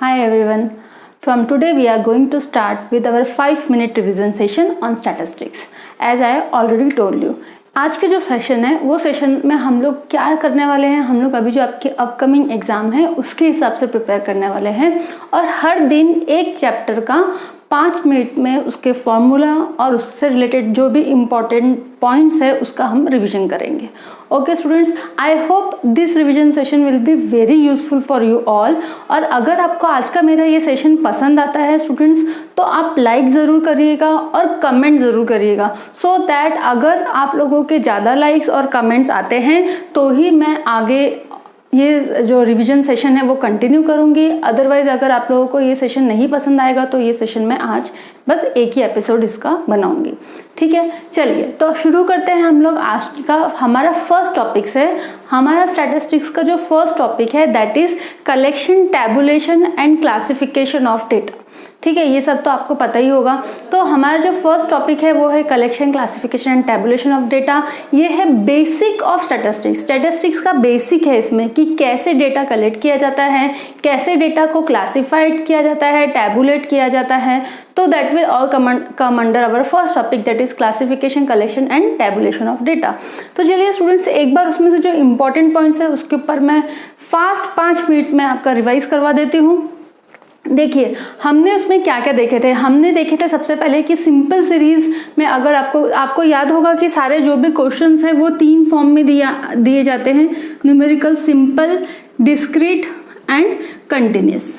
Hi everyone. From today we are going to start with our 5-minute revision session on statistics. As I already told you, आज के जो session है वो session में हम लोग क्या करने वाले हैं, हम लोग अभी जो आपके अपकमिंग एग्ज़ाम है उसके हिसाब से प्रिपेयर करने वाले हैं और हर दिन एक चैप्टर का 5 मिनट में उसके फॉर्मूला और उससे रिलेटेड जो भी इम्पॉर्टेंट पॉइंट्स है उसका हम रिवीजन करेंगे. Okay students, I hope this revision session will be very useful for you all. और अगर आपको आज का मेरा ये सेशन पसंद आता है स्टूडेंट्स तो आप लाइक ज़रूर करिएगा और कमेंट ज़रूर करिएगा सो दैट अगर आप लोगों के ज़्यादा लाइक्स और कमेंट्स आते हैं तो ही मैं आगे ये जो रिवीजन सेशन है वो कंटिन्यू करूँगी. अदरवाइज़ अगर आप लोगों को ये सेशन नहीं पसंद आएगा तो ये सेशन मैं आज बस एक ही एपिसोड इसका बनाऊँगी. ठीक है, चलिए तो शुरू करते हैं. हम लोग आज का हमारा फर्स्ट टॉपिक है, हमारा स्टैटिस्टिक्स का जो फर्स्ट टॉपिक है that is collection, tabulation and classification of data. ठीक है, ये सब तो आपको पता ही होगा. तो हमारा जो फर्स्ट टॉपिक है वो है collection, classification and tabulation of data. ये है बेसिक ऑफ स्टैटिस्टिक्स. स्टैटिस्टिक्स का बेसिक है इसमें कि कैसे डेटा कलेक्ट किया जाता है, कैसे डेटा को क्लासिफाइड किया जाता है, टैबुलेट किया जाता है. तो that will all come under our first topic that is classification, collection and tabulation of data. तो चलिए स्टूडेंट्स, एक बार उसमें से जो इंपॉर्टेंट पॉइंट्स है उसके ऊपर मैं फास्ट 5 मिनट में आपका रिवाइज करवा देती हूँ. देखिए हमने उसमें क्या क्या देखे थे. हमने देखे थे सबसे पहले कि सिंपल सीरीज में अगर आपको याद होगा कि सारे जो भी क्वेश्चंस हैं वो 3 फॉर्म में दिए जाते हैं, numerical, simple, discrete and continuous.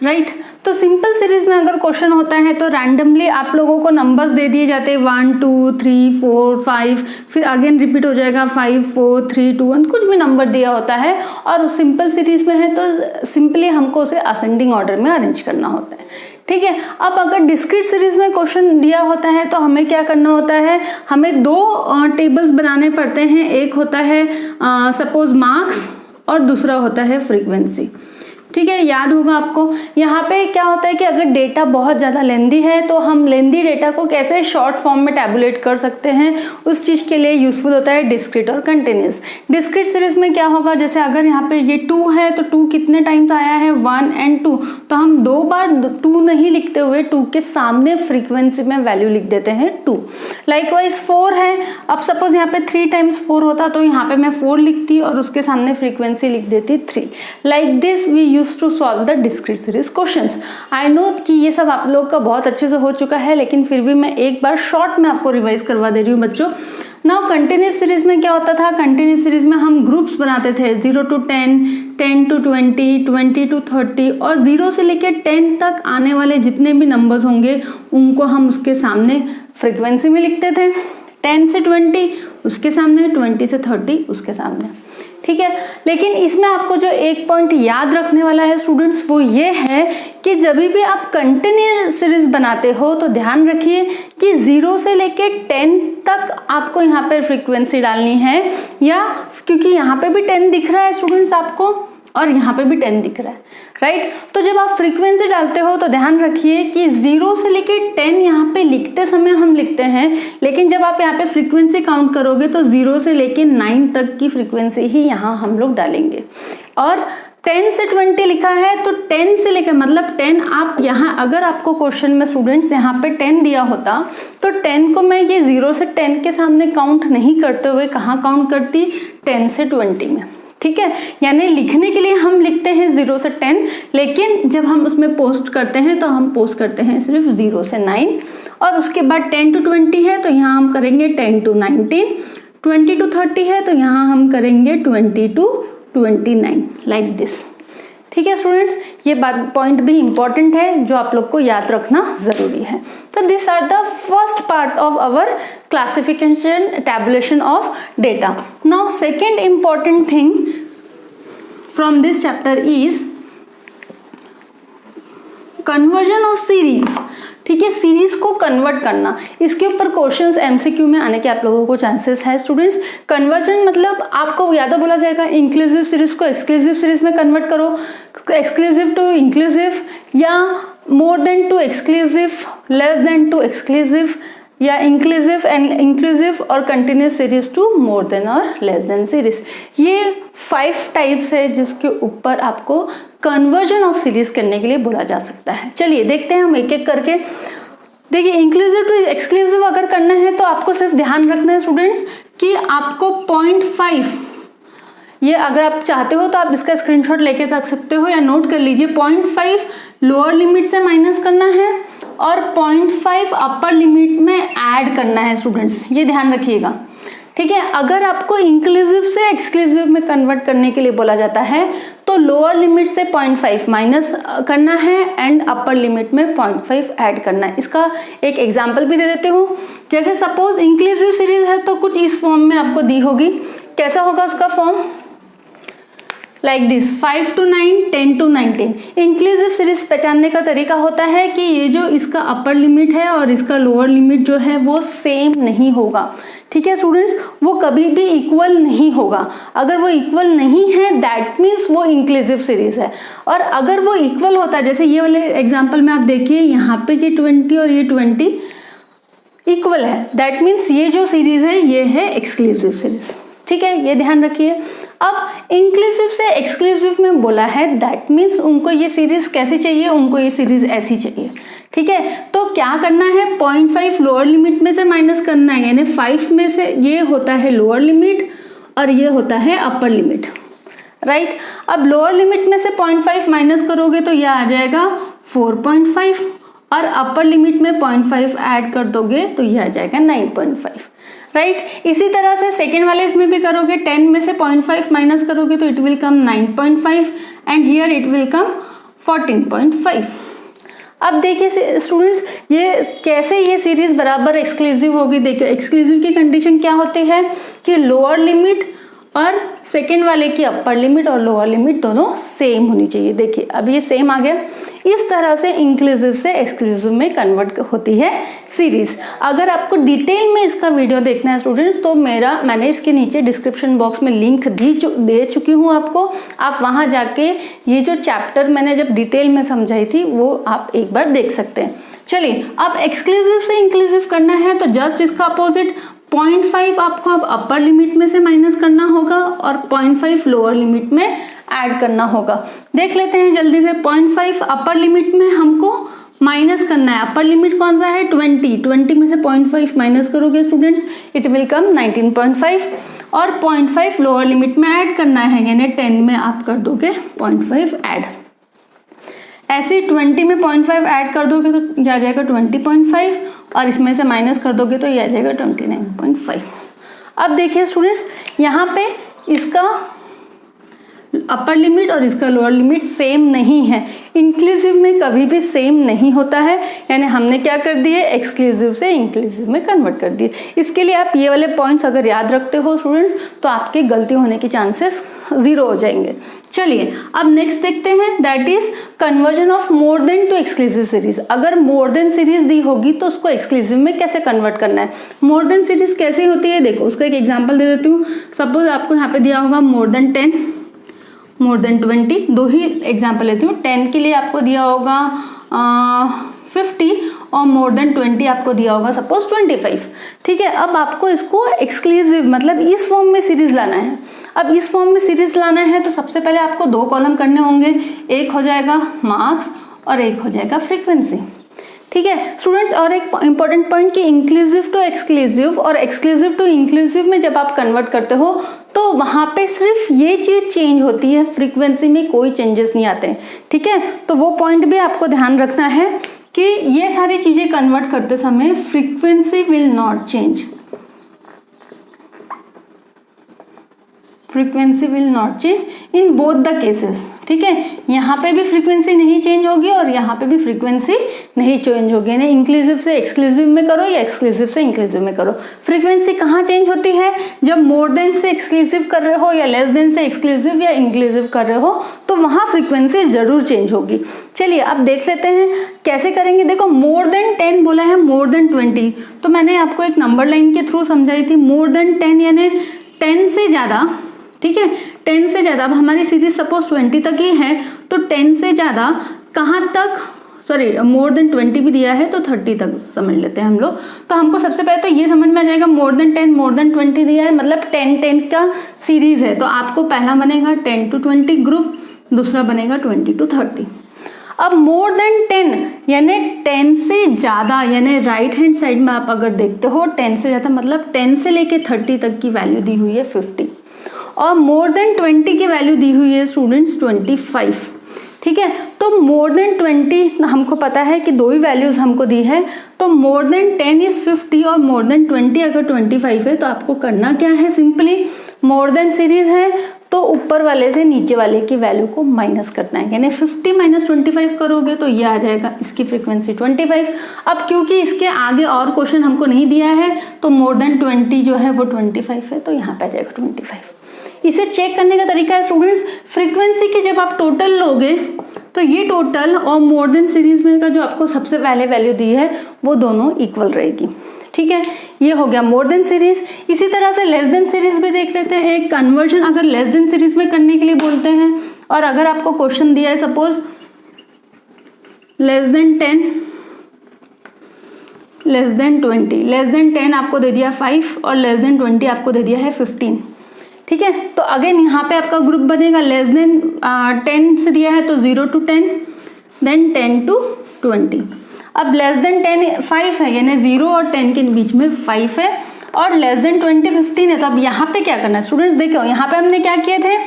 Right. तो सिंपल सीरीज में अगर क्वेश्चन होता है तो रैंडमली आप लोगों को नंबर्स दे दिए जाते हैं 1 2 3 4 5, फिर अगेन रिपीट हो जाएगा 5 4 3 2 1, कुछ भी नंबर दिया होता है. और सिंपल सीरीज में है तो सिंपली हमको उसे असेंडिंग ऑर्डर में अरेंज करना होता है. ठीक है. अब अगर डिस्क्रीट सीरीज में क्वेश्चन दिया होता है तो हमें क्या करना होता है, हमें 2 टेबल्स बनाने पड़ते हैं. एक होता है सपोज मार्क्स और दूसरा होता है फ्रीक्वेंसी. ठीक है, याद होगा आपको. यहाँ पे क्या होता है कि अगर डेटा बहुत ज़्यादा लेंदी है तो हम लेंदी डेटा को कैसे शॉर्ट फॉर्म में टैबुलेट कर सकते हैं, उस चीज़ के लिए यूजफुल होता है डिस्क्रीट और कंटिन्यूस. डिस्क्रीट सीरीज में क्या होगा, जैसे अगर यहाँ पे ये 2 है तो 2 कितने टाइम्स आया है 1 एंड 2, तो हम 2 बार 2 नहीं लिखते हुए 2 के सामने फ्रीक्वेंसी में वैल्यू लिख देते हैं 2. लाइकवाइज 4 है, अब सपोज यहाँ पे 3 टाइम्स 4 होता तो यहाँ पे मैं 4 लिखती और उसके सामने फ्रीक्वेंसी लिख देती 3. Like this we to solve the discrete series questions. I know कि ये सब आप लोग का बहुत अच्छे से हो चुका है, लेकिन फिर भी मैं एक बार शॉर्ट में आपको रिवाइज करवा दे रही हूँ बच्चों. नाउ कंटिन्यूस सीरीज में क्या होता था, कंटिन्यूस सीरीज में हम ग्रुप्स बनाते थे 0 to 10, 10 to 20, 20 to 30 और 0 से लेकर 10 तक आने वाले जितने भी नंबर्स होंगे उनको हम उसके सामने फ्रीक्वेंसी में लिखते थे. 10 से 20 उसके सामने, 20 से 30 उसके सामने. ठीक है, लेकिन इसमें आपको जो एक पॉइंट याद रखने वाला है स्टूडेंट्स वो ये है कि जब भी आप कंटिन्यूस सीरीज बनाते हो तो ध्यान रखिए कि 0 से लेके 10 तक आपको यहाँ पे फ्रीक्वेंसी डालनी है, या क्योंकि यहाँ पे भी 10 दिख रहा है स्टूडेंट्स आपको और यहाँ पे भी 10 दिख रहा है. राइट. तो जब आप फ्रीक्वेंसी डालते हो तो ध्यान रखिए कि 0 से लेके 10 यहाँ पे लिखते समय हम लिखते हैं, लेकिन जब आप यहाँ पे फ्रीक्वेंसी काउंट करोगे तो 0 से लेके 9 तक की फ्रीक्वेंसी ही यहाँ हम लोग डालेंगे. और 10 से 20 लिखा है तो 10 से लेकर मतलब 10 आप यहाँ, अगर आपको क्वेश्चन में स्टूडेंट्स यहाँ पे 10 दिया होता तो 10 को मैं ये 0 से 10 के सामने काउंट नहीं करते हुए कहाँ काउंट करती, 10 से 20 में. ठीक है, यानी लिखने के लिए हम लिखते हैं 0 से 10, लेकिन जब हम उसमें पोस्ट करते हैं तो हम पोस्ट करते हैं सिर्फ 0 से 9. और उसके बाद 10 to 20 है तो यहाँ हम करेंगे 10 to 19, 20 to 30 है तो यहाँ हम करेंगे 20 to 29, लाइक दिस. ठीक है स्टूडेंट्स, ये बात पॉइंट भी इंपॉर्टेंट है जो आप लोग को याद रखना जरूरी है. तो this are the first part of our classification, tabulation of data. Now second important thing from this chapter is conversion of series. ठीक है, सीरीज को कन्वर्ट करना, इसके ऊपर क्वेश्चंस एमसीक्यू में आने के आप लोगों को चांसेस है स्टूडेंट्स. कन्वर्जन मतलब आपको याद बोला जाएगा इंक्लूसिव सीरीज को एक्सक्लूसिव सीरीज में कन्वर्ट करो, एक्सक्लूसिव टू इंक्लूसिव, या more than to exclusive, less than to exclusive, या इंक्लूसिव एंड इंक्लूसिव और continuous series to more than और लेस देन सीरीज. ये 5 टाइप्स है जिसके ऊपर आपको कन्वर्जन ऑफ सीरीज करने के लिए बोला जा सकता है। चलिए देखते हैं हम एक एक करके। देखिए इंक्लूसिव टू एक्सक्लूसिव अगर करना है तो आपको सिर्फ ध्यान रखना है स्टूडेंट्स कि आपको 0.5, ये अगर आप चाहते हो तो आप इसका स्क्रीनशॉट लेके रख सकते हो या नोट कर लीजिए। 0.5 लोअर लिमिट से माइनस करना है और 0.5 अपर लिमिट में ऐड करना है स्टूडेंट्स, ये ध्यान रखिएगा, ठीक है। अगर आपको इंक्लूसिव से एक्सक्लूसिव में कन्वर्ट करने के लिए बोला जाता है तो लोअर लिमिट से 0.5 माइनस करना है एंड अपर लिमिट में 0.5 ऐड करना है। इसका एक एग्जांपल भी दे देती हूँ। जैसे सपोज इंक्लूसिव सीरीज है तो कुछ इस फॉर्म में आपको दी होगी। कैसा होगा उसका form? Like this 5 to 9, 10 to 19। Inclusive series पहचानने का तरीका होता है कि ये जो इसका अपर लिमिट है और इसका लोअर लिमिट जो है वो सेम नहीं होगा, ठीक है स्टूडेंट्स, वो कभी भी इक्वल नहीं होगा। अगर वो इक्वल नहीं है दैट मीन्स वो इंक्लूसिव सीरीज है। और अगर वो इक्वल होता है, जैसे ये वाले एग्जांपल में आप देखिए यहाँ पे कि 20 और ये 20 इक्वल है, दैट मीन्स ये जो सीरीज है ये है एक्सक्लूसिव सीरीज, ठीक है, ये ध्यान रखिए। अब इंक्लूसिव से एक्सक्लूसिव में बोला है दैट मीन्स उनको ये सीरीज कैसी चाहिए, उनको ये सीरीज ऐसी चाहिए, ठीक है। तो क्या करना है, 0.5 लोअर लिमिट में से माइनस करना है, यानी 5 में से ये होता है लोअर लिमिट और ये होता है अपर लिमिट, राइट। अब लोअर लिमिट में से 0.5 माइनस करोगे तो ये आ जाएगा 4.5 और अपर लिमिट में 0.5 ऐड कर दोगे तो ये आ जाएगा 9.5, राइट। इसी तरह से सेकेंड वाले इसमें भी करोगे, 10 में से 0.5 माइनस करोगे तो it will come 9.5 and here it will come 14.5। अब देखिए स्टूडेंट्स ये कैसे ये सीरीज बराबर एक्सक्लूसिव होगी। देखिए एक्सक्लूसिव की कंडीशन क्या होती है कि लोअर लिमिट और सेकेंड वाले की अपर लिमिट और लोअर लिमिट दोनों सेम होनी चाहिए। देखिए अब ये सेम आ गया। इस तरह से इंक्लूसिव से एक्सक्लूसिव में कन्वर्ट होती है सीरीज। अगर आपको डिटेल में इसका वीडियो देखना है स्टूडेंट्स तो मैंने इसके नीचे डिस्क्रिप्शन बॉक्स में लिंक दे चुकी हूँ आपको। आप वहाँ जाके ये जो चैप्टर मैंने जब डिटेल में समझाई थी वो आप एक बार देख सकते हैं। चलिए अब एक्सक्लूसिव से इंक्लूसिव करना है तो जस्ट इसका अपोजिट 0.5 आपको अब अपर लिमिट में से माइनस करना होगा और 0.5 लोअर लिमिट में ऐड करना होगा। देख लेते हैं जल्दी से। 0.5 अपर लिमिट में हमको माइनस करना है। अपर लिमिट कौन सा है? 20 में से 0.5 माइनस करोगे स्टूडेंट्स इट विल कम 19.5 और 0.5 लोअर लिमिट में ऐड करना है, यानी 10 में आप कर दोगे 0.5 ऐड। ऐसे 20 में 0.5 ऐड कर दोगे तो यह आ जाएगा 20.5 और इसमें से माइनस कर दोगे तो यह आ जाएगा 29.5। अब देखिए स्टूडेंट्स यहाँ पे इसका अपर लिमिट और इसका लोअर लिमिट सेम नहीं है। इंक्लूसिव में कभी भी सेम नहीं होता है, यानी हमने क्या कर दिए एक्सक्लूसिव से इंक्लूसिव में कन्वर्ट कर दिए। इसके लिए आप ये वाले पॉइंट्स अगर याद रखते हो स्टूडेंट्स तो आपके गलती होने के चांसेस 0 हो जाएंगे। चलिए अब नेक्स्ट देखते हैं, that is conversion of more than to exclusive series. अगर मोर देन सीरीज दी होगी तो उसको एक्सक्लूसिव में कैसे कन्वर्ट करना है। मोर देन सीरीज कैसी होती है देखो, उसका एक एग्जांपल दे देती हूँ। सपोज आपको यहाँ पे दिया होगा मोर देन 10, मोर देन 20, दो ही एग्जाम्पल लेती हूँ। 10 के लिए आपको दिया होगा 50 और मोर देन 20 आपको दिया होगा सपोज 25, ठीक है। अब आपको इसको एक्सक्लूसिव मतलब इस फॉर्म में सीरीज लाना है। अब इस फॉर्म में सीरीज लाना है तो सबसे पहले आपको 2 कॉलम करने होंगे, एक हो जाएगा मार्क्स और एक हो जाएगा फ्रीक्वेंसी, ठीक है स्टूडेंट्स। और एक इंपॉर्टेंट पॉइंट कि इंक्लूसिव टू एक्सक्लूसिव और एक्सक्लूसिव टू इंक्लूसिव में जब आप कन्वर्ट करते हो तो वहाँ पे सिर्फ ये चीज़ चेंज होती है, फ्रीक्वेंसी में कोई चेंजेस नहीं आते हैं, ठीक है। तो वो पॉइंट भी आपको ध्यान रखना है कि ये सारी चीज़ें कन्वर्ट करते समय frequency will not change, frequency will not change in both the cases, ठीक है। यहाँ पे भी फ्रीक्वेंसी नहीं चेंज होगी और यहाँ पे भी फ्रीक्वेंसी नहीं चेंज होगी, यानी इंक्लूसिव से एक्सक्लूसिव में करो या एक्सक्लूसिव से इंक्लूसिव में करो। फ्रीक्वेंसी कहाँ चेंज होती है? जब मोर देन से एक्सक्लूसिव कर रहे हो या लेस देन से एक्सक्लूसिव या इंक्लूसिव कर रहे हो तो वहाँ फ्रीक्वेंसी जरूर चेंज होगी। चलिए अब देख लेते हैं कैसे करेंगे। देखो मोर देन 10 बोला है, मोर देन 20, तो मैंने आपको एक नंबर लाइन के थ्रू समझाई थी। मोर देन 10 यानी 10 से ज़्यादा, ठीक है 10 से ज़्यादा। अब हमारी सीरीज सपोज 20 तक ही है तो 10 से ज़्यादा कहाँ तक? सॉरी मोर देन 20 भी दिया है तो 30 तक समझ लेते हैं हम लोग। तो हमको सबसे पहले तो ये समझ में आ जाएगा मोर देन 10 मोर देन 20 दिया है मतलब 10 का सीरीज है, तो आपको पहला बनेगा 10 to 20 ग्रुप, दूसरा बनेगा 20 to 30। अब मोर देन 10 यानी 10 से ज़्यादा, यानी राइट हैंड साइड में आप अगर देखते हो 10 से ज़्यादा मतलब 10 से लेके 30 तक की वैल्यू दी हुई है 50, और मोर देन 20 की वैल्यू दी हुई है स्टूडेंट्स 25। ठीक है, तो मोर देन 20 हमको पता है कि दो ही वैल्यूज हमको दी है, तो मोर देन 10 इज 50 और मोर देन 20 अगर 25 है, तो आपको करना क्या है, सिंपली मोर देन सीरीज है तो ऊपर वाले से नीचे वाले की वैल्यू को माइनस करना है, यानी 50 माइनस 25 करोगे तो ये आ जाएगा इसकी फ्रीक्वेंसी 25। अब क्योंकि इसके आगे और क्वेश्चन हमको नहीं दिया है तो मोर देन 20 जो है वो 25 है, तो यहाँ पे आ जाएगा 25। इसे चेक करने का तरीका है स्टूडेंट्स, फ्रीक्वेंसी की जब आप टोटल लोगे तो ये टोटल और मोर देन सीरीज में का जो आपको सबसे पहले वैल्यू दी है वो दोनों इक्वल रहेगी। ठीक है, ये हो गया मोर देन सीरीज। इसी तरह से लेस देन सीरीज भी देख लेते हैं। एक कन्वर्जन अगर लेस देन सीरीज में करने के लिए बोलते हैं और अगर आपको क्वेश्चन दिया है suppose less than 10 less than 20, less than 10 आपको दे दिया 5 और लेस देन 20 आपको दे दिया है 15। ठीक है, तो अगेन यहाँ पे आपका ग्रुप बनेगा लेस देन 10 से दिया है तो 0 to 10, देन 10 to 20। अब लेस देन 10 5 है, यानी 0 और 10 के बीच में 5 है, और लेस देन 20 15 है। तो अब यहाँ पे क्या करना है स्टूडेंट्स, देखो यहाँ पे हमने क्या किए थे,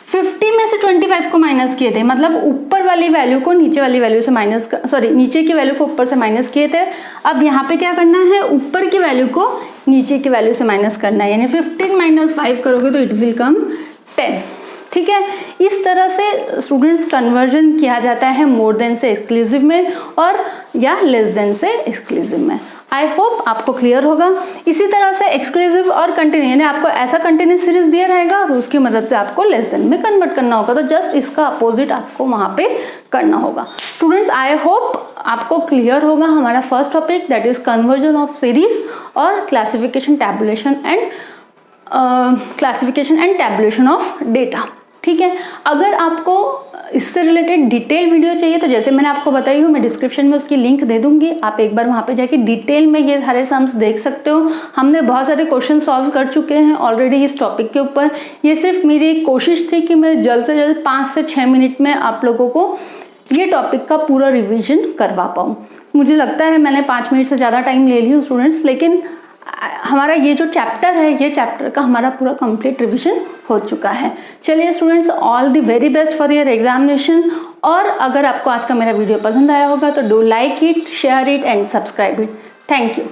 50 में से 25 को माइनस किए थे, मतलब ऊपर वाली वैल्यू को नीचे वाली वैल्यू से माइनस, सॉरी नीचे की वैल्यू को ऊपर से माइनस किए थे। अब यहाँ पे क्या करना है, ऊपर की वैल्यू को नीचे की वैल्यू से माइनस करना है, यानी 15 माइनस 5 करोगे तो इट विल कम 10। ठीक है, इस तरह से स्टूडेंट्स कन्वर्जन किया जाता है मोर देन से एक्सक्लूसिव में और या लेस देन से एक्सक्लूसिव में। आई होप आपको क्लियर होगा। इसी तरह से एक्सक्लूसिव और कंटिन्यू, यानी आपको ऐसा कंटिन्यूस सीरीज दिया रहेगा और उसकी मदद से आपको लेस देन में कन्वर्ट करना होगा, तो जस्ट इसका अपोजिट आपको वहाँ पे करना होगा। स्टूडेंट्स आई होप आपको क्लियर होगा हमारा first topic, that is conversion of series और क्लासिफिकेशन टैबुलेशन ऑफ डेटा। ठीक है, अगर आपको इससे रिलेटेड डिटेल वीडियो चाहिए तो जैसे मैंने आपको बताई हूँ, मैं डिस्क्रिप्शन में उसकी लिंक दे दूंगी, आप एक बार वहाँ पे जाके डिटेल में ये सारे सम्स देख सकते हो। हमने बहुत सारे क्वेश्चन सॉल्व कर चुके हैं ऑलरेडी इस टॉपिक के ऊपर। ये सिर्फ मेरी एक कोशिश थी कि मैं जल्द से जल्द 5 से 6 मिनट में आप लोगों को ये टॉपिक का पूरा रिविजन करवा पाऊँ। मुझे लगता है मैंने 5 मिनट से ज़्यादा टाइम ले ली हूँ स्टूडेंट्स, लेकिन हमारा ये जो चैप्टर है, ये चैप्टर का हमारा पूरा कंप्लीट रिवीजन हो चुका है। चलिए students, all the very best for your examination. और अगर आपको आज का मेरा वीडियो पसंद आया होगा तो do like it, share it and subscribe it. Thank you.